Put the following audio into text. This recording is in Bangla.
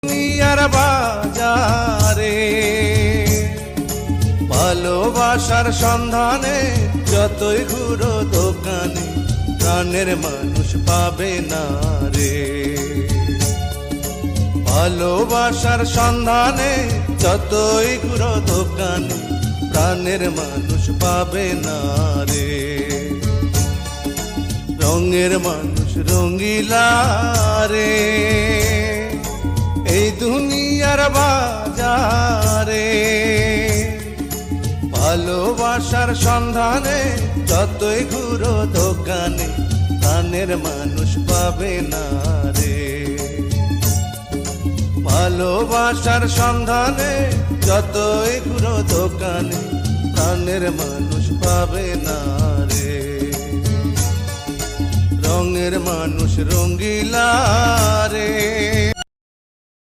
দুনিয়ার বাজারে ভালোবাসার সন্ধানে যতই ঘুরো দোকানে প্রাণের মানুষ পাবে না রে। ভালোবাসার সন্ধানে যতই ঘুরো দোকানে প্রাণের মানুষ পাবে না রে। রঙের মানুষ রঙিলা রে এই দুনিয়ার বাজারে। ভালোবাসার সন্ধানে যতই ঘুরো দোকানে প্রাণের মানুষ পাবে না রে। ভালোবাসার সন্ধানে যতই ঘুরো দোকানে প্রাণের মানুষ পাবে না রে। রঙের মানুষ রঙিলা রে।